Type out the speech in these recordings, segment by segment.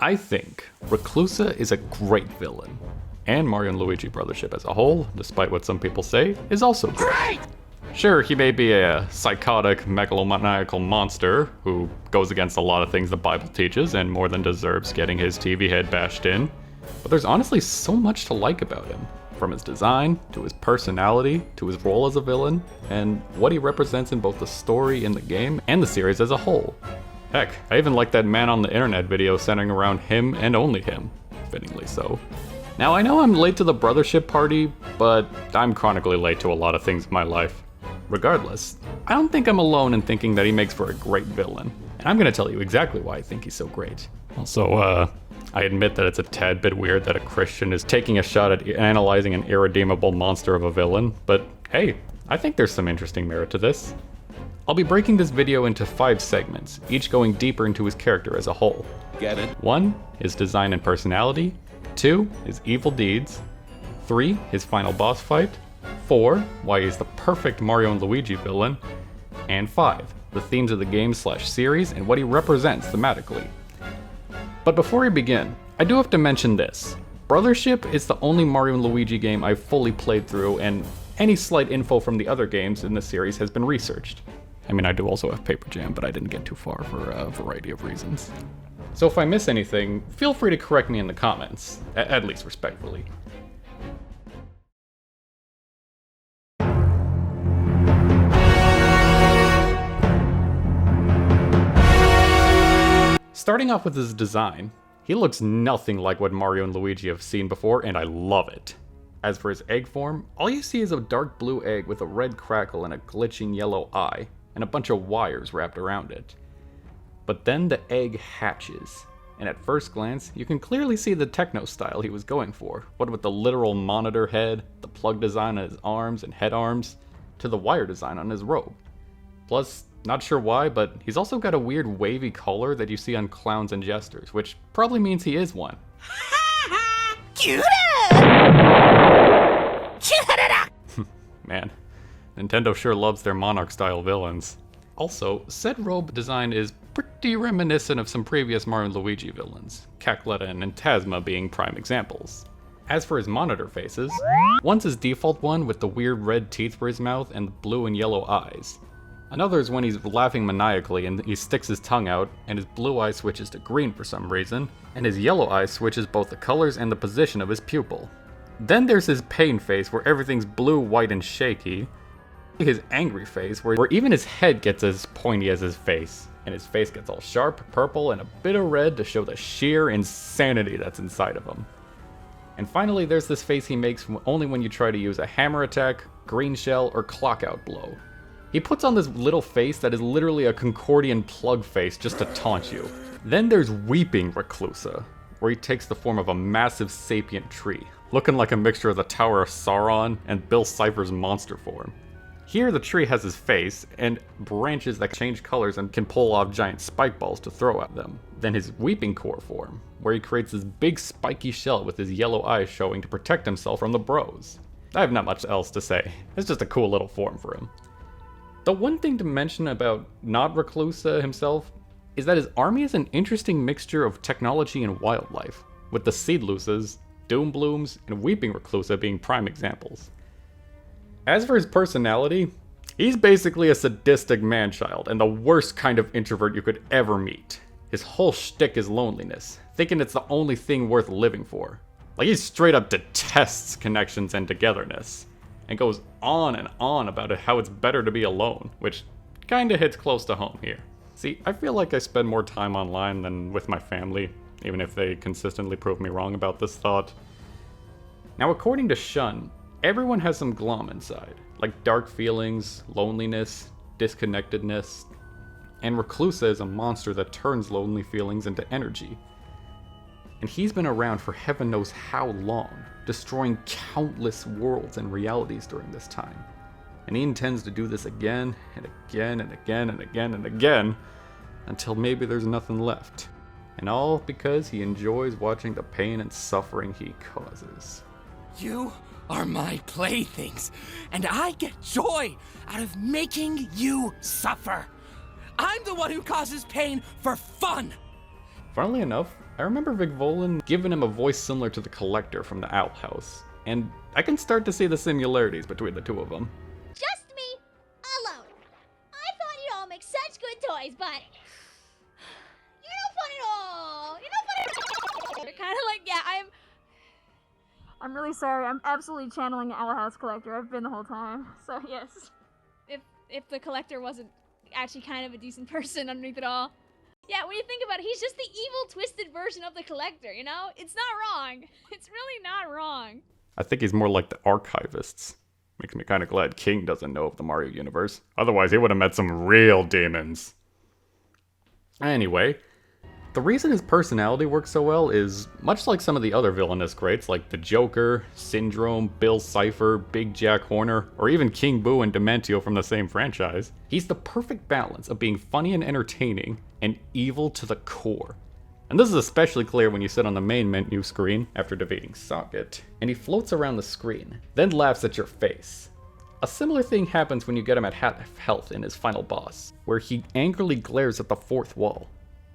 I think Reclusa is a great villain, and Mario and Luigi Brothership as a whole, despite what some people say, is also great. Sure, he may be a psychotic, megalomaniacal monster who goes against a lot of things the Bible teaches and more than deserves getting his TV head bashed in, but there's honestly so much to like about him, from his design, to his personality, to his role as a villain, and what he represents in both the story in the game and the series as a whole. Heck, I even like that man on the internet video centering around him and only him, fittingly so. Now I know I'm late to the Brothership party, but I'm chronically late to a lot of things in my life. Regardless, I don't think I'm alone in thinking that he makes for a great villain, and I'm gonna tell you exactly why I think he's so great. Also, I admit that it's a tad bit weird that a Christian is taking a shot at analyzing an irredeemable monster of a villain, but hey, I think there's some interesting merit to this. I'll be breaking this video into 5 segments, each going deeper into his character as a whole. Get it? 1. His design and personality. 2. His evil deeds. 3. His final boss fight. 4. Why he's the perfect Mario and Luigi villain. And 5. The themes of the game/series and what he represents thematically. But before we begin, I do have to mention this. Brothership is the only Mario and Luigi game I've fully played through, and any slight info from the other games in the series has been researched. I mean, I do also have Paper Jam, but I didn't get too far for a variety of reasons. So if I miss anything, feel free to correct me in the comments, at least respectfully. Starting off with his design, he looks nothing like what Mario and Luigi have seen before, and I love it. As for his egg form, all you see is a dark blue egg with a red crackle and a glitching yellow eye, and a bunch of wires wrapped around it. But then the egg hatches, and at first glance, you can clearly see the techno style he was going for, what with the literal monitor head, the plug design on his arms and head arms, to the wire design on his robe. Plus, not sure why, but he's also got a weird wavy collar that you see on clowns and jesters, which probably means he is one. Man, Nintendo sure loves their Monarch-style villains. Also, said robe design is pretty reminiscent of some previous Mario and Luigi villains, Cackletta and Tasma being prime examples. As for his monitor faces, one's his default one with the weird red teeth for his mouth and the blue and yellow eyes. Another is when he's laughing maniacally and he sticks his tongue out, and his blue eye switches to green for some reason, and his yellow eye switches both the colors and the position of his pupil. Then there's his pain face where everything's blue, white, and shaky. His angry face where even his head gets as pointy as his face, and his face gets all sharp, purple, and a bit of red to show the sheer insanity that's inside of him. And finally there's this face he makes only when you try to use a hammer attack, green shell, or clock out blow. He puts on this little face that is literally a Concordian plug face just to taunt you. Then there's Weeping Reclusa, where he takes the form of a massive sapient tree, looking like a mixture of the Tower of Sauron and Bill Cipher's monster form. Here the tree has his face, and branches that change colors and can pull off giant spike balls to throw at them. Then his Weeping Core form, where he creates this big spiky shell with his yellow eyes showing to protect himself from the bros. I have not much else to say, it's just a cool little form for him. The one thing to mention about not Reclusa himself is that his army is an interesting mixture of technology and wildlife, with the Seedluses, Doomblooms, and Weeping Reclusa being prime examples. As for his personality, he's basically a sadistic man-child and the worst kind of introvert you could ever meet. His whole shtick is loneliness, thinking it's the only thing worth living for. Like, he straight up detests connections and togetherness, and goes on and on about how it's better to be alone, which kinda hits close to home here. See, I feel like I spend more time online than with my family, even if they consistently prove me wrong about this thought. Now, according to Shun, everyone has some glom inside, like dark feelings, loneliness, disconnectedness, and Reclusa is a monster that turns lonely feelings into energy. And he's been around for heaven knows how long, destroying countless worlds and realities during this time. And he intends to do this again, and again, and again, and again, and again, until maybe there's nothing left. And all because he enjoys watching the pain and suffering he causes. You are my playthings, and I get joy out of making you suffer. I'm the one who causes pain for fun. Funnily enough, I remember Vic Volan giving him a voice similar to the Collector from the Owl House, and I can start to see the similarities between the two of them. Just me, alone. I thought you'd all make such good toys, but you're no fun at all. You're no fun at all. They're kind of like, yeah, I'm really sorry. I'm absolutely channeling Owl House Collector. I've been the whole time. So yes. If the Collector wasn't actually kind of a decent person underneath it all. Yeah, when you think about it, he's just the evil, twisted version of the Collector, you know? It's not wrong. It's really not wrong. I think he's more like the archivists. Makes me kind of glad King doesn't know of the Mario universe. Otherwise, he would have met some real demons. Anyway, the reason his personality works so well is, much like some of the other villainous greats like the Joker, Syndrome, Bill Cipher, Big Jack Horner, or even King Boo and Dementio from the same franchise, he's the perfect balance of being funny and entertaining, and evil to the core. And this is especially clear when you sit on the main menu screen after defeating Socket, and he floats around the screen, then laughs at your face. A similar thing happens when you get him at half health in his final boss, where he angrily glares at the fourth wall.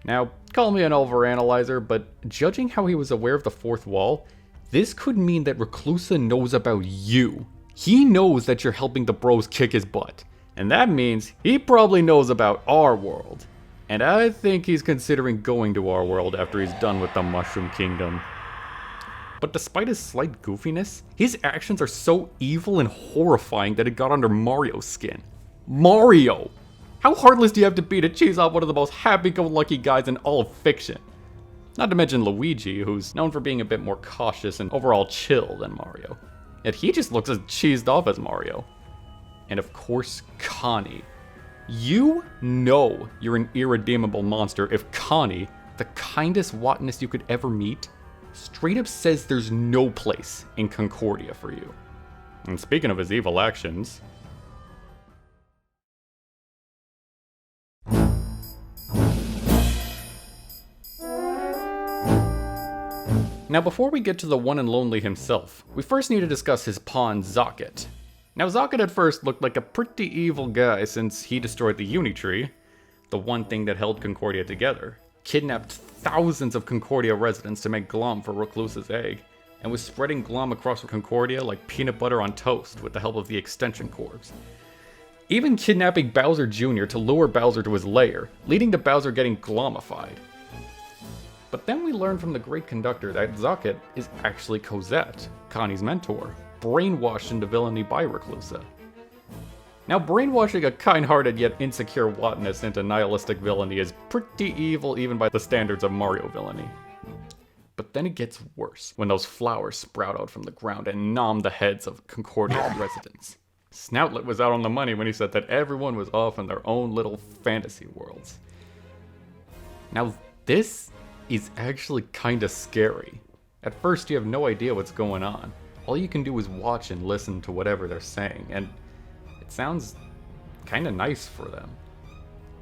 Now, call me an overanalyzer, but judging how he was aware of the fourth wall, this could mean that Reclusa knows about you. He knows that you're helping the bros kick his butt, and that means he probably knows about our world. And I think he's considering going to our world after he's done with the Mushroom Kingdom. But despite his slight goofiness, his actions are so evil and horrifying that it got under Mario's skin. Mario! How heartless do you have to be to chase off one of the most happy-go-lucky guys in all of fiction? Not to mention Luigi, who's known for being a bit more cautious and overall chill than Mario. Yet he just looks as cheesed off as Mario. And of course, Connie. You know you're an irredeemable monster if Connie, the kindest wotness you could ever meet, straight up says there's no place in Concordia for you. And speaking of his evil actions... Now before we get to the one and lonely himself, we first need to discuss his pawn Zocket. Now Zocket at first looked like a pretty evil guy since he destroyed the Unitree, the one thing that held Concordia together, kidnapped thousands of Concordia residents to make glom for Reclusa's egg, and was spreading glom across Concordia like peanut butter on toast with the help of the Extension Corps. Even kidnapping Bowser Jr. to lure Bowser to his lair, leading to Bowser getting glomified. But then we learn from the Great Conductor that Zocket is actually Cosette, Connie's mentor, brainwashed into villainy by Reclusa. Now, brainwashing a kind-hearted yet insecure wotness into nihilistic villainy is pretty evil even by the standards of Mario villainy. But then it gets worse when those flowers sprout out from the ground and nom the heads of Concordia's residents. Snoutlet was out on the money when he said that everyone was off in their own little fantasy worlds. Now, this is actually kinda scary. At first, you have no idea what's going on. All you can do is watch and listen to whatever they're saying, and it sounds kinda nice for them.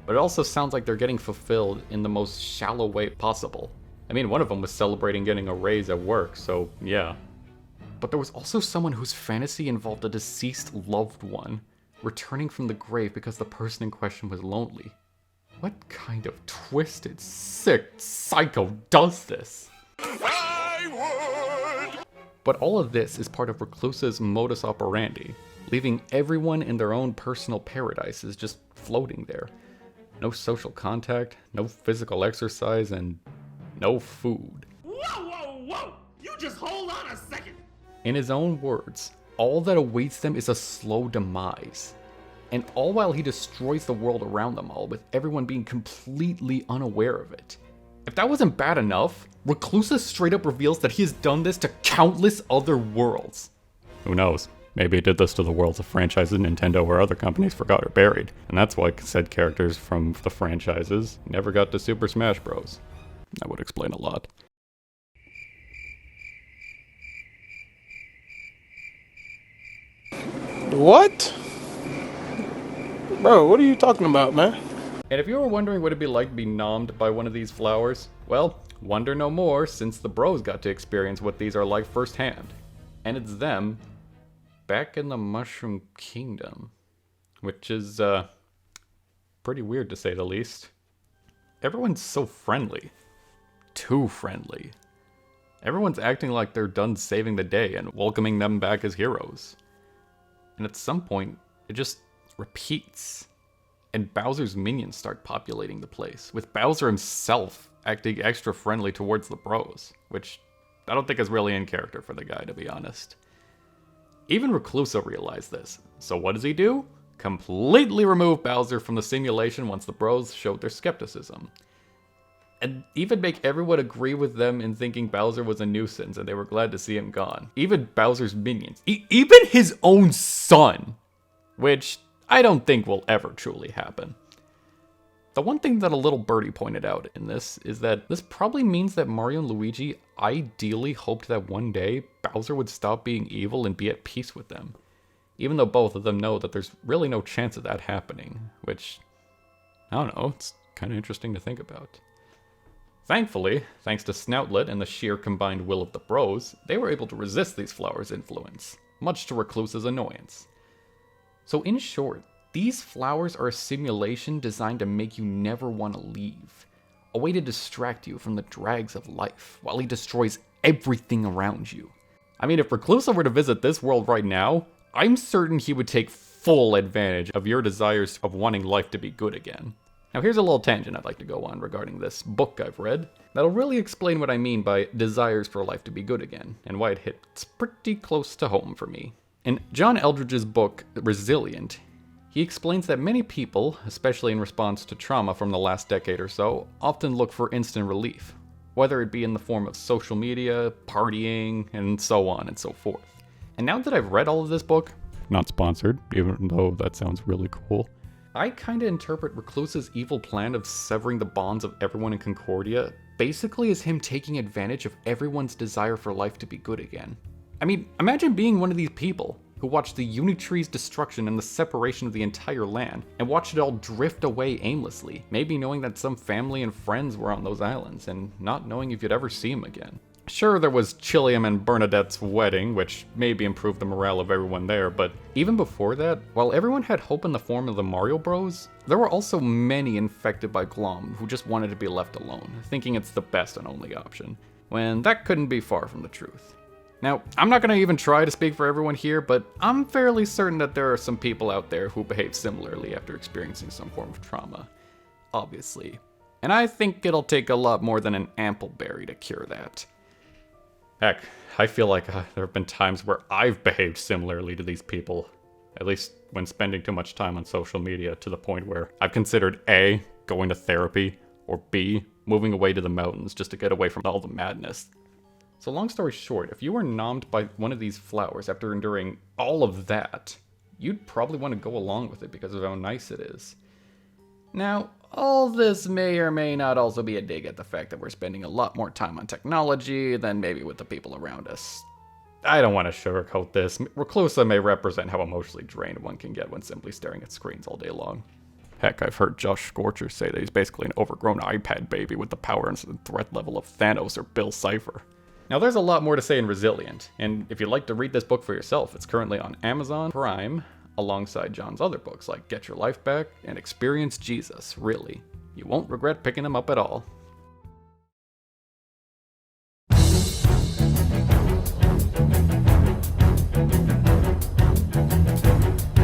But it also sounds like they're getting fulfilled in the most shallow way possible. I mean, one of them was celebrating getting a raise at work, so yeah. But there was also someone whose fantasy involved a deceased loved one, returning from the grave because the person in question was lonely. What kind of twisted, sick psycho does this? I would! But all of this is part of Reclusa's modus operandi, leaving everyone in their own personal paradises just floating there. No social contact, no physical exercise, and no food. Whoa, whoa, whoa! You just hold on a second! In his own words, all that awaits them is a slow demise. And all while he destroys the world around them all, with everyone being completely unaware of it. If that wasn't bad enough, Reclusa straight up reveals that he has done this to countless other worlds. Who knows? Maybe he did this to the worlds of franchises Nintendo or other companies forgot or buried, and that's why said characters from the franchises never got to Super Smash Bros. That would explain a lot. What? Bro, what are you talking about, man? And if you were wondering what it'd be like to be nommed by one of these flowers, well, wonder no more since the bros got to experience what these are like firsthand. And it's them, back in the Mushroom Kingdom. Which is, pretty weird to say the least. Everyone's so friendly. too friendly. Everyone's acting like they're done saving the day and welcoming them back as heroes. And at some point, it just repeats. And Bowser's minions start populating the place, with Bowser himself acting extra friendly towards the bros, which I don't think is really in character for the guy, to be honest. Even Reclusa realized this, so what does he do? Completely remove Bowser from the simulation once the bros showed their skepticism. And even make everyone agree with them in thinking Bowser was a nuisance and they were glad to see him gone. Even Bowser's minions. Even his own son! Which I don't think will ever truly happen. The one thing that a little birdie pointed out in this is that this probably means that Mario and Luigi ideally hoped that one day Bowser would stop being evil and be at peace with them. Even though both of them know that there's really no chance of that happening. Which, I don't know, it's kind of interesting to think about. Thankfully, thanks to Snoutlet and the sheer combined will of the bros, they were able to resist these flowers' influence, much to Reclusa's annoyance. So in short, these flowers are a simulation designed to make you never want to leave. A way to distract you from the drags of life, while he destroys everything around you. I mean, if Reclusa were to visit this world right now, I'm certain he would take full advantage of your desires of wanting life to be good again. Now here's a little tangent I'd like to go on regarding this book I've read that'll really explain what I mean by desires for life to be good again, and why it hits pretty close to home for me. In John Eldridge's book, Resilient, he explains that many people, especially in response to trauma from the last decade or so, often look for instant relief, whether it be in the form of social media, partying, and so on and so forth. And now that I've read all of this book, not sponsored, even though that sounds really cool, I kinda interpret Reclusa's evil plan of severing the bonds of everyone in Concordia basically as him taking advantage of everyone's desire for life to be good again. I mean, imagine being one of these people who watched the Unitree's destruction and the separation of the entire land, and watched it all drift away aimlessly, maybe knowing that some family and friends were on those islands, and not knowing if you'd ever see them again. Sure, there was Chilliam and Bernadette's wedding, which maybe improved the morale of everyone there, but even before that, while everyone had hope in the form of the Mario Bros, there were also many infected by Glom who just wanted to be left alone, thinking it's the best and only option, when that couldn't be far from the truth. Now, I'm not going to even try to speak for everyone here, but I'm fairly certain that there are some people out there who behave similarly after experiencing some form of trauma. Obviously. And I think it'll take a lot more than an Ampleberry to cure that. Heck, I feel like there have been times where I've behaved similarly to these people. At least when spending too much time on social media, to the point where I've considered A, going to therapy, or B, moving away to the mountains just to get away from all the madness. So long story short, if you were nommed by one of these flowers after enduring all of that, you'd probably want to go along with it because of how nice it is. Now, all this may or may not also be a dig at the fact that we're spending a lot more time on technology than maybe with the people around us. I don't want to sugarcoat this. Reclusa may represent how emotionally drained one can get when simply staring at screens all day long. Heck, I've heard Josh Scorcher say that he's basically an overgrown iPad baby with the power and threat level of Thanos or Bill Cipher. Now there's a lot more to say in Resilient, and if you'd like to read this book for yourself, it's currently on Amazon Prime, alongside John's other books like Get Your Life Back and Experience Jesus, really. You won't regret picking them up at all.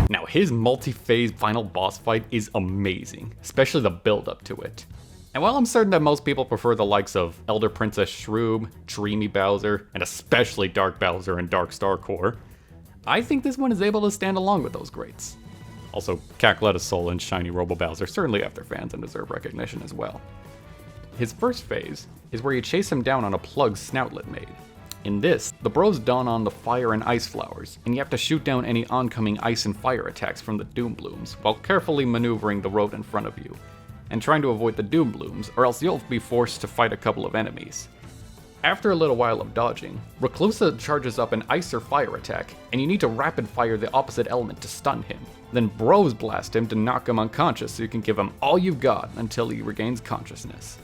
Now his multi-phase final boss fight is amazing, especially the build-up to it. And while I'm certain that most people prefer the likes of Elder Princess Shroob, Dreamy Bowser, and especially Dark Bowser and Dark Star Core, I think this one is able to stand along with those greats. Also, Cackletta Soul and Shiny Robo Bowser certainly have their fans and deserve recognition as well. His first phase is where you chase him down on a plug Snoutlet made. In this, the bros don on the fire and ice flowers, and you have to shoot down any oncoming ice and fire attacks from the Doom Blooms, while carefully maneuvering the road in front of you, and trying to avoid the Doom Blooms, or else you'll be forced to fight a couple of enemies. After a little while of dodging, Reclusa charges up an ice or fire attack, and you need to rapid fire the opposite element to stun him. Then bros blast him to knock him unconscious so you can give him all you've got until he regains consciousness.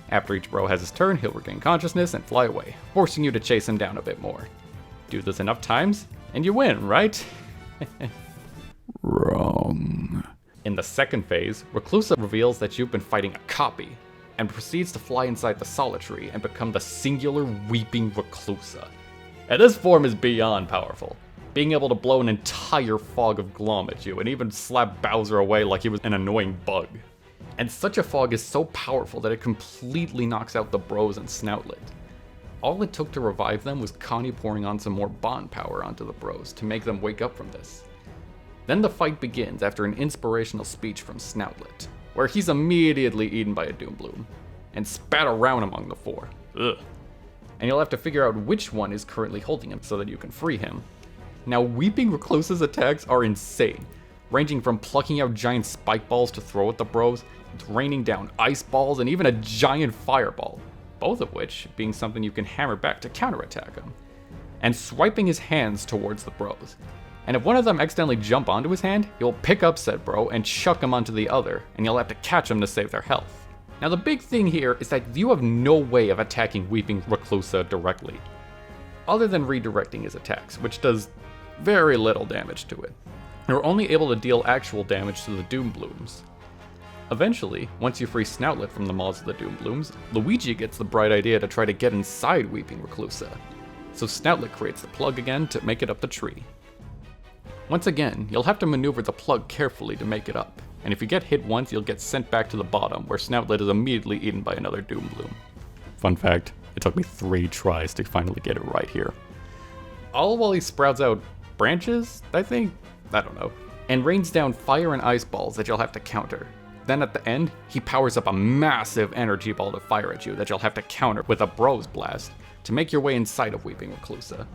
After each bro has his turn, he'll regain consciousness and fly away, forcing you to chase him down a bit more. Do this enough times, and you win, right? Wrong. In the second phase, Reclusa reveals that you've been fighting a copy. and proceeds to fly inside the solitary and become the singular Weeping Reclusa. And this form is beyond powerful, being able to blow an entire fog of glom at you and even slap Bowser away like he was an annoying bug. And such a fog is so powerful that it completely knocks out the Bros and Snoutlet. All it took to revive them was Connie pouring on some more bond power onto the Bros to make them wake up from this. Then the fight begins after an inspirational speech from Snoutlet, where he's immediately eaten by a Doombloom, and spat around among the four. Ugh. And you'll have to figure out which one is currently holding him so that you can free him. Now, Weeping Reclusa's attacks are insane, ranging from plucking out giant spike balls to throw at the Bros, to raining down ice balls, and even a giant fireball, both of which being something you can hammer back to counterattack him, and swiping his hands towards the Bros. And if one of them accidentally jump onto his hand, you'll pick up said bro and chuck him onto the other, and you'll have to catch him to save their health. Now the big thing here is that you have no way of attacking Weeping Reclusa directly, other than redirecting his attacks, which does very little damage to it. You're only able to deal actual damage to the Doomblooms. Eventually, once you free Snoutlet from the maws of the Doomblooms, Luigi gets the bright idea to try to get inside Weeping Reclusa, so Snoutlet creates the plug again to make it up the tree. Once again, you'll have to maneuver the plug carefully to make it up, and if you get hit once, you'll get sent back to the bottom, where Snoutlet is immediately eaten by another Doombloom. Fun fact, it took me 3 tries to finally get it right here. All while he sprouts out branches, I think? I don't know. And rains down fire and ice balls that you'll have to counter. Then at the end, he powers up a massive energy ball to fire at you that you'll have to counter with a Bros Blast to make your way inside of Weeping Reclusa.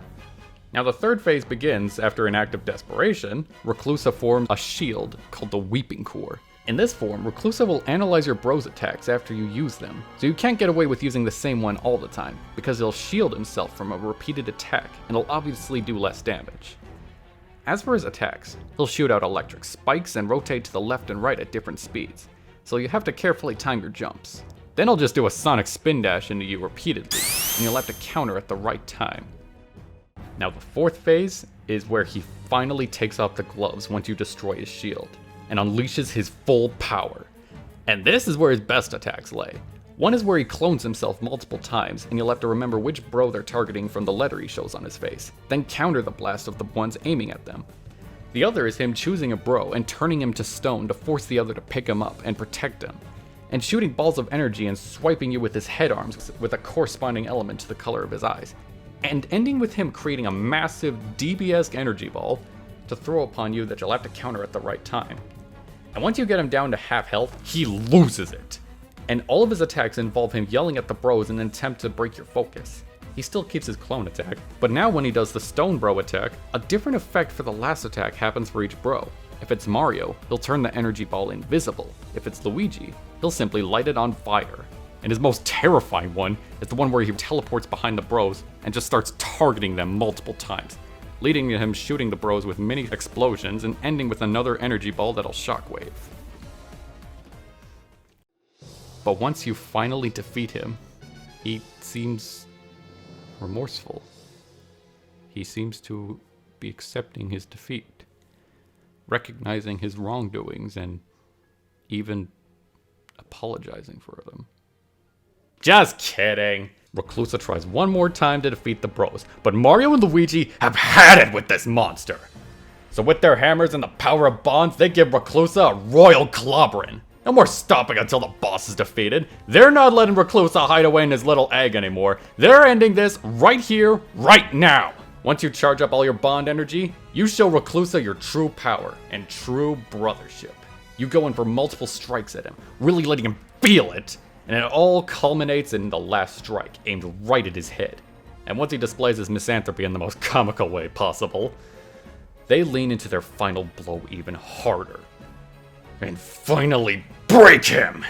Now the third phase begins after an act of desperation. Reclusa forms a shield called the Weeping Core. In this form, Reclusa will analyze your Bros attacks after you use them, so you can't get away with using the same one all the time, because he'll shield himself from a repeated attack, and he'll obviously do less damage. As for his attacks, he'll shoot out electric spikes and rotate to the left and right at different speeds, so you have to carefully time your jumps. Then he'll just do a sonic spin dash into you repeatedly, and you'll have to counter at the right time. Now the fourth phase is where he finally takes off the gloves once you destroy his shield, and unleashes his full power. And this is where his best attacks lay. One is where he clones himself multiple times, and you'll have to remember which bro they're targeting from the letter he shows on his face, then counter the blast of the ones aiming at them. The other is him choosing a bro and turning him to stone to force the other to pick him up and protect him, and shooting balls of energy and swiping you with his head arms with a corresponding element to the color of his eyes, and ending with him creating a massive DB-esque energy ball to throw upon you that you'll have to counter at the right time. And once you get him down to half health, he loses it. And all of his attacks involve him yelling at the Bros in an attempt to break your focus. He still keeps his clone attack, but now when he does the Stone Bro attack, a different effect for the last attack happens for each bro. If it's Mario, he'll turn the energy ball invisible. If it's Luigi, he'll simply light it on fire. And his most terrifying one is the one where he teleports behind the Bros and just starts targeting them multiple times, leading to him shooting the Bros with mini explosions and ending with another energy ball that'll shockwave. But once you finally defeat him, he seems remorseful. He seems to be accepting his defeat, recognizing his wrongdoings, and even apologizing for them. Just kidding! Reclusa tries one more time to defeat the Bros, but Mario and Luigi have had it with this monster! So with their hammers and the power of bonds, they give Reclusa a royal clobbering. No more stopping until the boss is defeated. They're not letting Reclusa hide away in his little egg anymore. They're ending this right here, right now! Once you charge up all your bond energy, you show Reclusa your true power and true brothership. You go in for multiple strikes at him, really letting him feel it, and it all culminates in the last strike, aimed right at his head. And once he displays his misanthropy in the most comical way possible, they lean into their final blow even harder, and finally break him!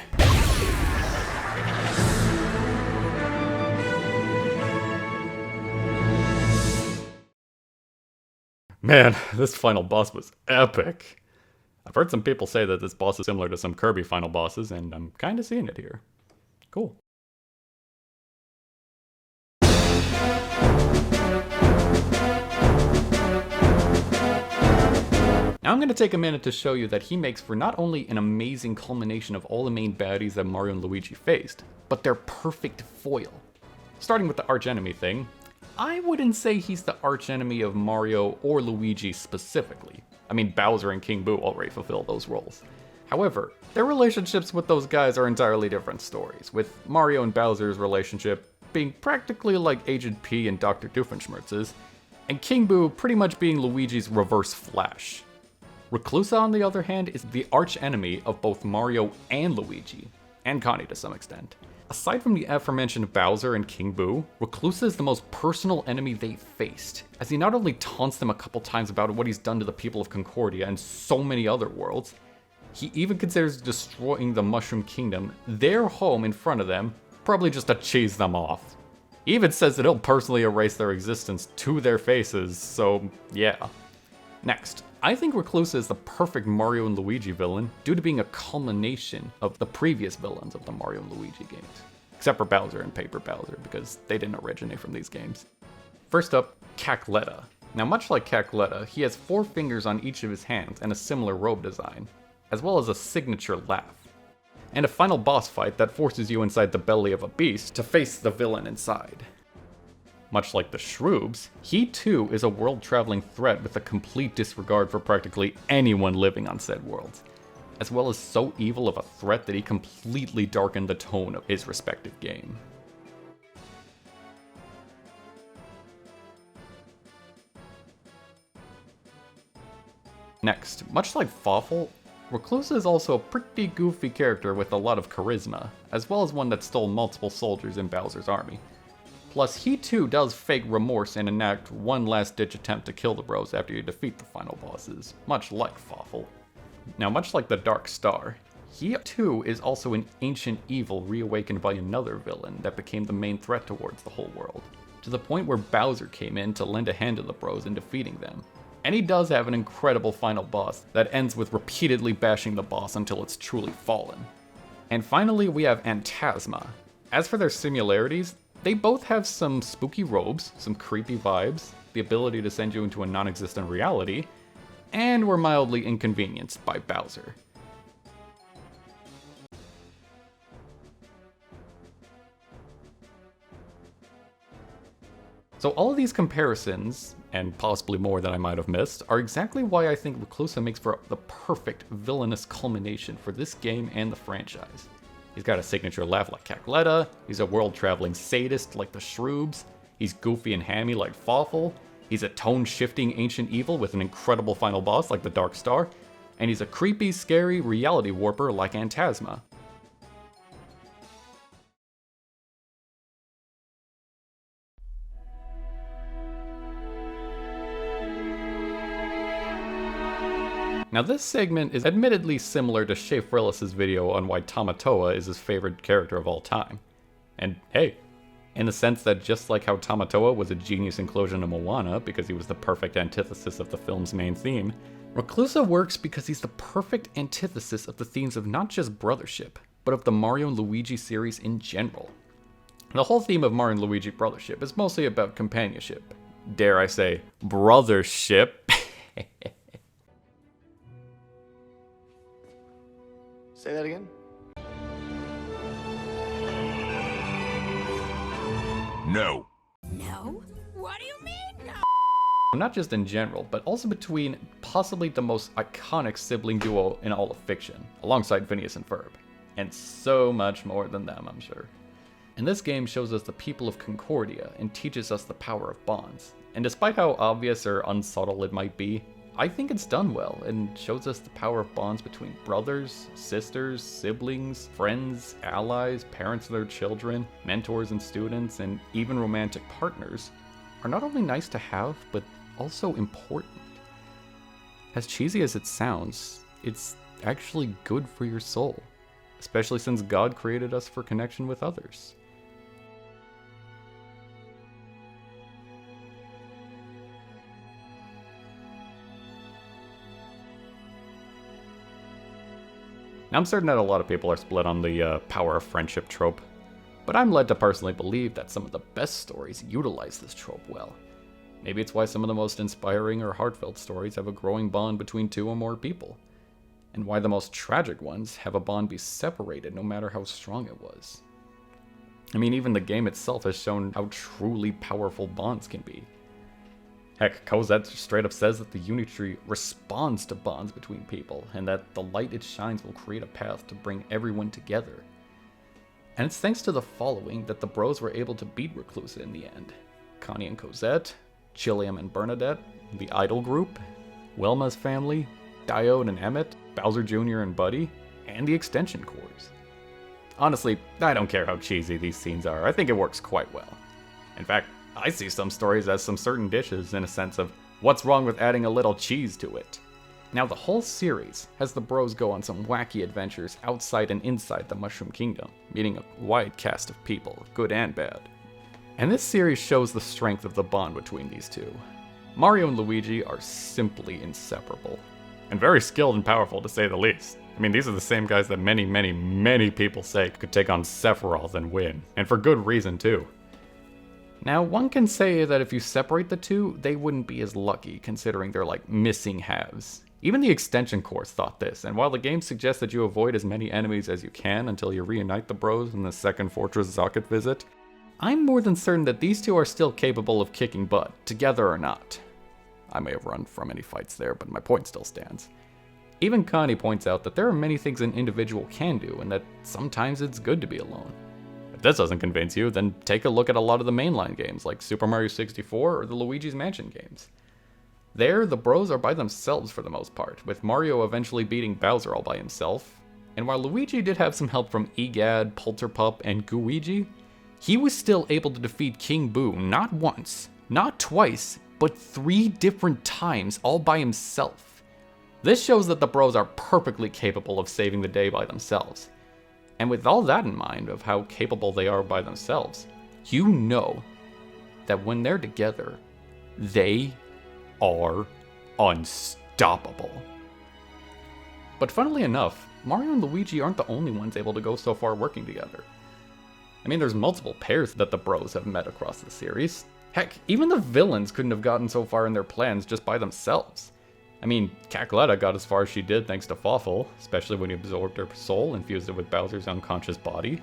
Man, this final boss was epic. I've heard some people say that this boss is similar to some Kirby final bosses, and I'm kinda seeing it here. Cool. Now I'm going to take a minute to show you that he makes for not only an amazing culmination of all the main baddies that Mario and Luigi faced, but their perfect foil. Starting with the archenemy thing, I wouldn't say he's the archenemy of Mario or Luigi specifically. I mean, Bowser and King Boo already fulfill those roles. However, their relationships with those guys are entirely different stories, with Mario and Bowser's relationship being practically like Agent P and Dr. Doofenshmirtz's, and King Boo pretty much being Luigi's reverse Flash. Reclusa, on the other hand, is the arch-enemy of both Mario and Luigi, and Connie to some extent. Aside from the aforementioned Bowser and King Boo, Reclusa is the most personal enemy they faced, as he not only taunts them a couple times about what he's done to the people of Concordia and so many other worlds, he even considers destroying the Mushroom Kingdom, their home, in front of them, probably just to cheese them off. He even says that he'll personally erase their existence to their faces, so yeah. Next, I think Reclusa is the perfect Mario and Luigi villain due to being a culmination of the previous villains of the Mario and Luigi games. Except for Bowser and Paper Bowser, because they didn't originate from these games. First up, Cackletta. Now much like Cackletta, he has 4 fingers on each of his hands and a similar robe design, as well as a signature laugh. And a final boss fight that forces you inside the belly of a beast to face the villain inside. Much like the Shroobs, he too is a world-traveling threat with a complete disregard for practically anyone living on said worlds, as well as so evil of a threat that he completely darkened the tone of his respective game. Next, much like Fawful, Reclusa is also a pretty goofy character with a lot of charisma, as well as one that stole multiple soldiers in Bowser's army. Plus, he too does fake remorse and enact one last-ditch attempt to kill the bros after you defeat the final bosses, much like Fawful. Now, much like the Dark Star, he too is also an ancient evil reawakened by another villain that became the main threat towards the whole world, to the point where Bowser came in to lend a hand to the bros in defeating them. And he does have an incredible final boss that ends with repeatedly bashing the boss until it's truly fallen. And finally, we have Antasma. As for their similarities, they both have some spooky robes, some creepy vibes, the ability to send you into a non-existent reality, and were mildly inconvenienced by Bowser. So all of these comparisons, and possibly more that I might have missed, are exactly why I think Reclusa makes for the perfect villainous culmination for this game and the franchise. He's got a signature laugh like Cackletta, he's a world-traveling sadist like the Shroobs, he's goofy and hammy like Fawful, he's a tone-shifting ancient evil with an incredible final boss like the Dark Star, and he's a creepy, scary reality warper like Antasma. Now this segment is admittedly similar to Shea Frillis' video on why Tamatoa is his favorite character of all time. And hey, in the sense that just like how Tamatoa was a genius inclusion of Moana because he was the perfect antithesis of the film's main theme, Reclusa works because he's the perfect antithesis of the themes of not just brothership, but of the Mario and Luigi series in general. The whole theme of Mario and Luigi brothership is mostly about companionship. Dare I say, brothership. Say that again? No. No? What do you mean, no? Not just in general, but also between possibly the most iconic sibling duo in all of fiction, alongside Phineas and Ferb. And so much more than them, I'm sure. And this game shows us the people of Concordia and teaches us the power of bonds. And despite how obvious or unsubtle it might be, I think it's done well and shows us the power of bonds between brothers, sisters, siblings, friends, allies, parents of their children, mentors and students, and even romantic partners are not only nice to have, but also important. As cheesy as it sounds, it's actually good for your soul, especially since God created us for connection with others. Now, I'm certain that a lot of people are split on the power of friendship trope, but I'm led to personally believe that some of the best stories utilize this trope well. Maybe it's why some of the most inspiring or heartfelt stories have a growing bond between two or more people, and why the most tragic ones have a bond be separated no matter how strong it was. I mean, even the game itself has shown how truly powerful bonds can be. Heck, Cosette straight up says that the Unitree responds to bonds between people, and that the light it shines will create a path to bring everyone together. And it's thanks to the following that the bros were able to beat Reclusa in the end. Connie and Cosette, Chilliam and Bernadette, the Idol Group, Wilma's family, Diode and Emmett, Bowser Jr. and Buddy, and the Extension Cores. Honestly, I don't care how cheesy these scenes are, I think it works quite well. In fact, I see some stories as some certain dishes in a sense of what's wrong with adding a little cheese to it. Now the whole series has the bros go on some wacky adventures outside and inside the Mushroom Kingdom, meeting a wide cast of people, good and bad. And this series shows the strength of the bond between these two. Mario and Luigi are simply inseparable, and very skilled and powerful to say the least. I mean, these are the same guys that many people say could take on Sephiroth and win, and for good reason too. Now, one can say that if you separate the two, they wouldn't be as lucky, considering they're like missing halves. Even the Extension Cores thought this, and while the game suggests that you avoid as many enemies as you can until you reunite the bros in the second Fortress Zocket visit, I'm more than certain that these two are still capable of kicking butt, together or not. I may have run from any fights there, but my point still stands. Even Connie points out that there are many things an individual can do, and that sometimes it's good to be alone. If this doesn't convince you, then take a look at a lot of the mainline games like Super Mario 64 or the Luigi's Mansion games. There, the bros are by themselves for the most part, with Mario eventually beating Bowser all by himself, and while Luigi did have some help from Egad, Polterpup, and Gooigi, he was still able to defeat King Boo not once, not twice, but 3 different times all by himself. This shows that the bros are perfectly capable of saving the day by themselves. And with all that in mind of how capable they are by themselves, you know that when they're together, they are unstoppable. But funnily enough, Mario and Luigi aren't the only ones able to go so far working together. I mean, there's multiple pairs that the bros have met across the series. Heck, even the villains couldn't have gotten so far in their plans just by themselves. I mean, Cackletta got as far as she did thanks to Fawful, especially when he absorbed her soul and fused it with Bowser's unconscious body.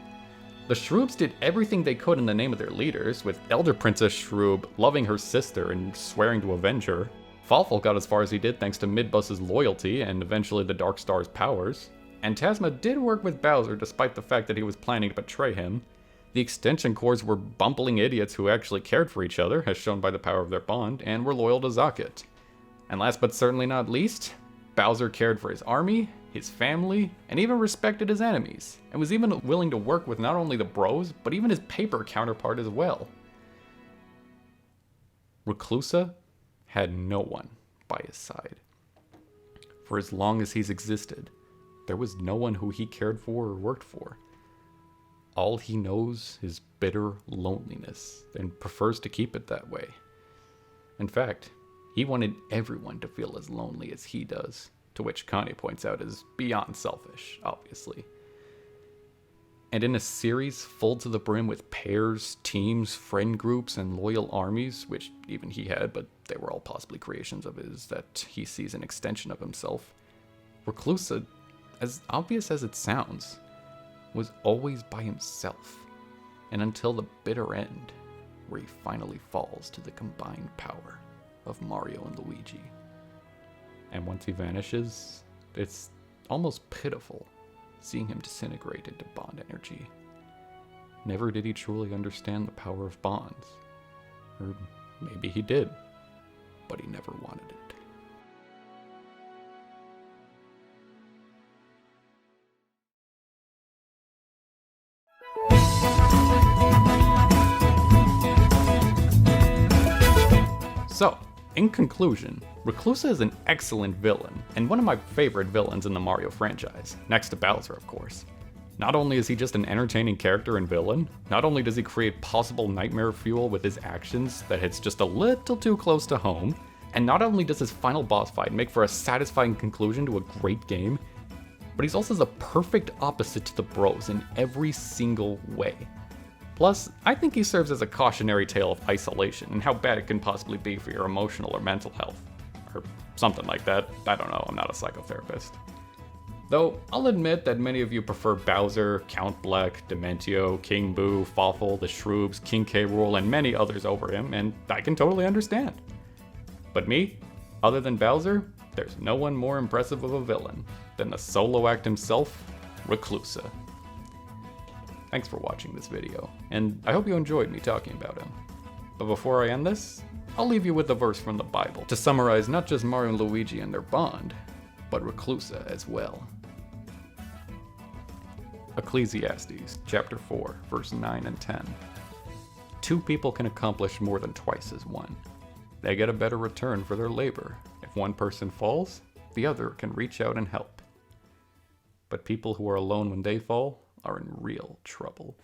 The Shroobs did everything they could in the name of their leaders, with Elder Princess Shroob loving her sister and swearing to avenge her. Fawful got as far as he did thanks to Midbus's loyalty and eventually the Dark Star's powers. And Tasma did work with Bowser despite the fact that he was planning to betray him. The Extension Cores were bumbling idiots who actually cared for each other, as shown by the power of their bond, and were loyal to Zocket. And last but certainly not least, Bowser cared for his army, his family, and even respected his enemies, and was even willing to work with not only the bros, but even his paper counterpart as well. Reclusa had no one by his side. For as long as he's existed, there was no one who he cared for or worked for. All he knows is bitter loneliness, and prefers to keep it that way. In fact, he wanted everyone to feel as lonely as he does, to which Connie points out is beyond selfish, obviously. And in a series full to the brim with pairs, teams, friend groups, and loyal armies, which even he had, but they were all possibly creations of his that he sees an extension of himself, Reclusa, as obvious as it sounds, was always by himself, and until the bitter end, where he finally falls to the combined power of Mario and Luigi. And once he vanishes, it's almost pitiful seeing him disintegrate into bond energy. Never did he truly understand the power of bonds. Or maybe he did, but he never wanted it. So, in conclusion, Reclusa is an excellent villain, and one of my favorite villains in the Mario franchise, next to Bowser of course. Not only is he just an entertaining character and villain, not only does he create possible nightmare fuel with his actions that hits just a little too close to home, and not only does his final boss fight make for a satisfying conclusion to a great game, but he's also the perfect opposite to the bros in every single way. Plus, I think he serves as a cautionary tale of isolation and how bad it can possibly be for your emotional or mental health. Or something like that. I don't know, I'm not a psychotherapist. Though, I'll admit that many of you prefer Bowser, Count Bleck, Dementio, King Boo, Fawful, the Shroobs, King K. Rool, and many others over him, and I can totally understand. But me, other than Bowser, there's no one more impressive of a villain than the solo act himself, Reclusa. Thanks for watching this video, and I hope you enjoyed me talking about him. But before I end this, I'll leave you with a verse from the Bible to summarize not just Mario and Luigi and their bond, but Reclusa as well. Ecclesiastes chapter 4, verse 9 and 10. 2 people can accomplish more than twice as one. They get a better return for their labor. If one person falls, the other can reach out and help. But people who are alone when they fall are in real trouble.